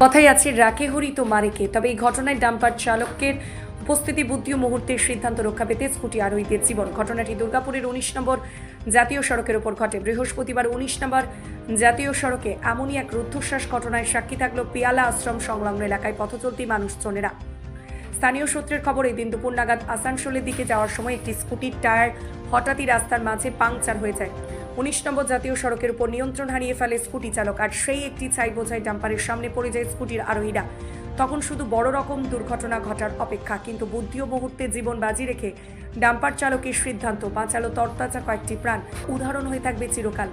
কথাই আছে রাখে হরি তো মারেকে। তবে এই ঘটনায় ডাম্পার চালকের উপস্থিতি বুদ্ধি ও মুহূর্তের সিদ্ধান্ত রক্ষা পেতে স্কুটি আরোহীদের জীবন। ঘটনাটি দুর্গাপুরের 19 নম্বর জাতীয় সড়কের উপর ঘটে। বৃহস্পতিবার 19 নম্বর জাতীয় সড়কে এমনই এক রুদ্ধশ্বাস ঘটনায় সাক্ষী থাকলো পিয়ালা আশ্রম সংলগ্ন এলাকায় পথচলতি মানুষজনেরা। স্থানীয় সূত্রের খবর, এই দিন দুপুর নাগাদ আসানসোলের দিকে যাওয়ার সময় একটি স্কুটির টায়ার হঠাৎই রাস্তার মাঝে পাংচার হয়ে যায়। 19 নম্বর জাতীয় সড়কের উপর নিয়ন্ত্রণ হারিয়ে ফেলে স্কুটি চালক, আর সেই একটি ছাই বোঝাই ডাম্পারের সামনে পড়ে যায় স্কুটির আরোহীরা। তখন শুধু বড় রকম দুর্ঘটনা ঘটার অপেক্ষা, কিন্তু বুদ্ধি ও মুহূর্তে জীবন বাজি রেখে ডাম্পার চালকের সিদ্ধান্ত বাঁচালো তরতাজা কয়েকটি প্রাণ। উদাহরণ হয়ে থাকবে চিরকাল।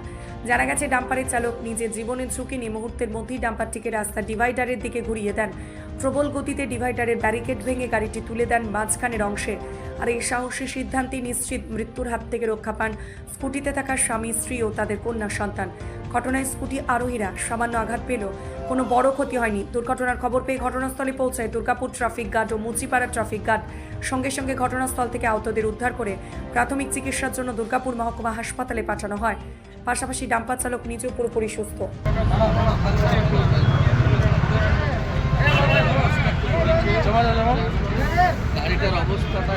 জানা গেছে ডাম্পারের চালক নিজের জীবনের ঝুঁকি নিয়ে মুহূর্তের মধ্যেই ডাম্পারটিকে রাস্তা ডিভাইডারের দিকে ঘুরিয়ে দেন। প্রবল গতিতে ডিভাইডারের ব্যারিকেড ভেঙে গাড়িটি তুলে দেন মাঝখানের অংশে। আর এই সাহসী সিদ্ধান্তে নিশ্চিত মৃত্যুর হাত থেকে রক্ষা পান স্কুটিতে থাকা স্বামী, স্ত্রী ও তাদের কন্যা সন্তান। ঘটনায় স্কুটি আরোহীরা সামান্য আঘাত পেল, কোনো বড় ক্ষতি হয়নি। দুর্ঘটনার খবর পেয়ে ঘটনাস্থলে পৌঁছায় দুর্গাপুর ট্রাফিক গার্ড ও মুচিপাড়া ট্রাফিক গার্ড। সঙ্গে সঙ্গে ঘটনাস্থল থেকে আহতদের উদ্ধার করে প্রাথমিক চিকিৎসার জন্য দুর্গাপুর মহকুমা হাসপাতালে পাঠানো হয়। পাশাপাশি ডাম্পার চালক নিজেও পুরোপুরি সুস্থ। গাড়িটার অবস্থাটা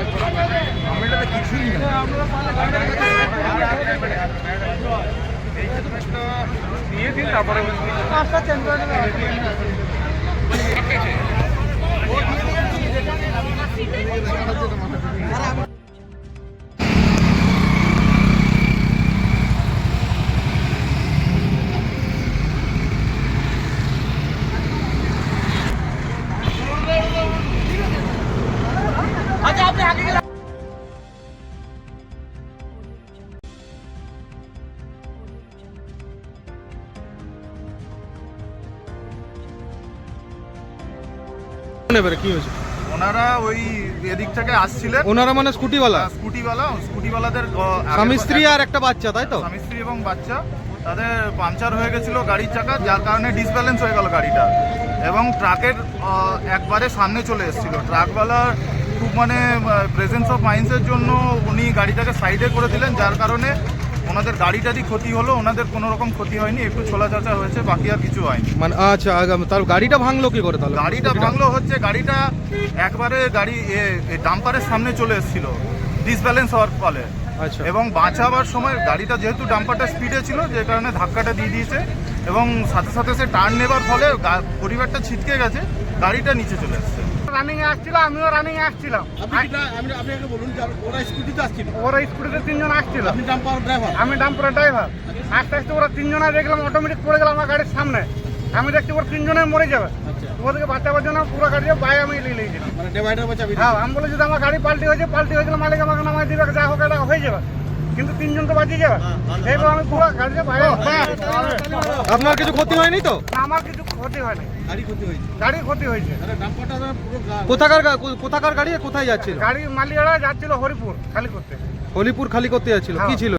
কিছুই দিয়ে দিন, তারপরে কি হয়েছে? ওনারা ওই এদিক থেকে আসছিলেন। ওনারা মানে স্কুটিওয়ালাদের স্বামী স্ত্রী আর একটা বাচ্চা, তাই তো? স্বামী স্ত্রী এবং বাচ্চা, তাদের পাংচার হয়ে গেছিল গাড়ির চাকা, যার কারণে ডিসব্যালেন্স হয়ে গেল গাড়িটা এবং ট্রাকের একবারে সামনে চলে এসেছিল। ট্রাকওয়ালার খুব মানে প্রেজেন্স অফ মাইন্ডসের জন্য উনি গাড়িটাকে সাইডে করে দিলেন, যার কারণে ওনাদের গাড়িটারই ক্ষতি হলো। ওনাদের কোনো রকম ক্ষতি হয়নি, একটু ছোলাচাচা হয়েছে, বাকি আর কিছু হয়নি। মানে আচ্ছা, তার গাড়িটা ভাঙলো কি করে তাহলে? গাড়িটা ভাঙলো হচ্ছে গাড়িটা একবারে ডাম্পারের সামনে চলে এসেছিল ডিসব্যালেন্স হওয়ার ফলে। আচ্ছা। এবং বাঁচাবার সময় গাড়িটা যেহেতু ডাম্পারটা স্পিডে ছিল, যে কারণে ধাক্কাটা দিয়ে দিয়েছে এবং সাথে সাথে সে টার্ন নেবার ফলে পরিবারটা ছিটকে গেছে, গাড়িটা নিচে চলে এসেছে। রানিং এ আসছিল, আমিও রানিং এ আসছিলাম। আপনি বলুন, ওরা স্কুটিতে আসছিল? ওরা স্কুটিতে তিনজন আসছিল। আপনি ডাম্পার ড্রাইভার? আমি ডাম্পারের ড্রাইভার। আস্তে আস্তে ওরা তিনজনে দেখলাম অটোমেটিক পড়ে গেল আমার গাড়ির সামনে। আমি দেখছি ওরা তিনজনে মরে যাবে। ওদেরকে বাঁচাবার জন্য পুরো গাড়িতে বাইরে আমি নিয়ে নিয়েছিলাম। হ্যাঁ, আমি বলে যদি আমার গাড়ি পাল্টি হয়েছিল মালিক আমাকে নামাই দিবে, যা হোক এটা হয়ে যাবে, কিন্তু তিনজন তো বাঁচিয়ে যাবে। এইবার আমি পুরো গাড়িতে বাইরে। আপনার কিছু ক্ষতি হয়নি তো? আমার কিছু ক্ষতি হয়নি। গাড়ি ক্ষতি হয়েছে। কোথাকার গাড়ি, কোথায় যাচ্ছিল? গাড়ি মালিকরা যাচ্ছিল হরিপুর খালি করতে। হরিপুর খালি করতে যাচ্ছিল, কি ছিল?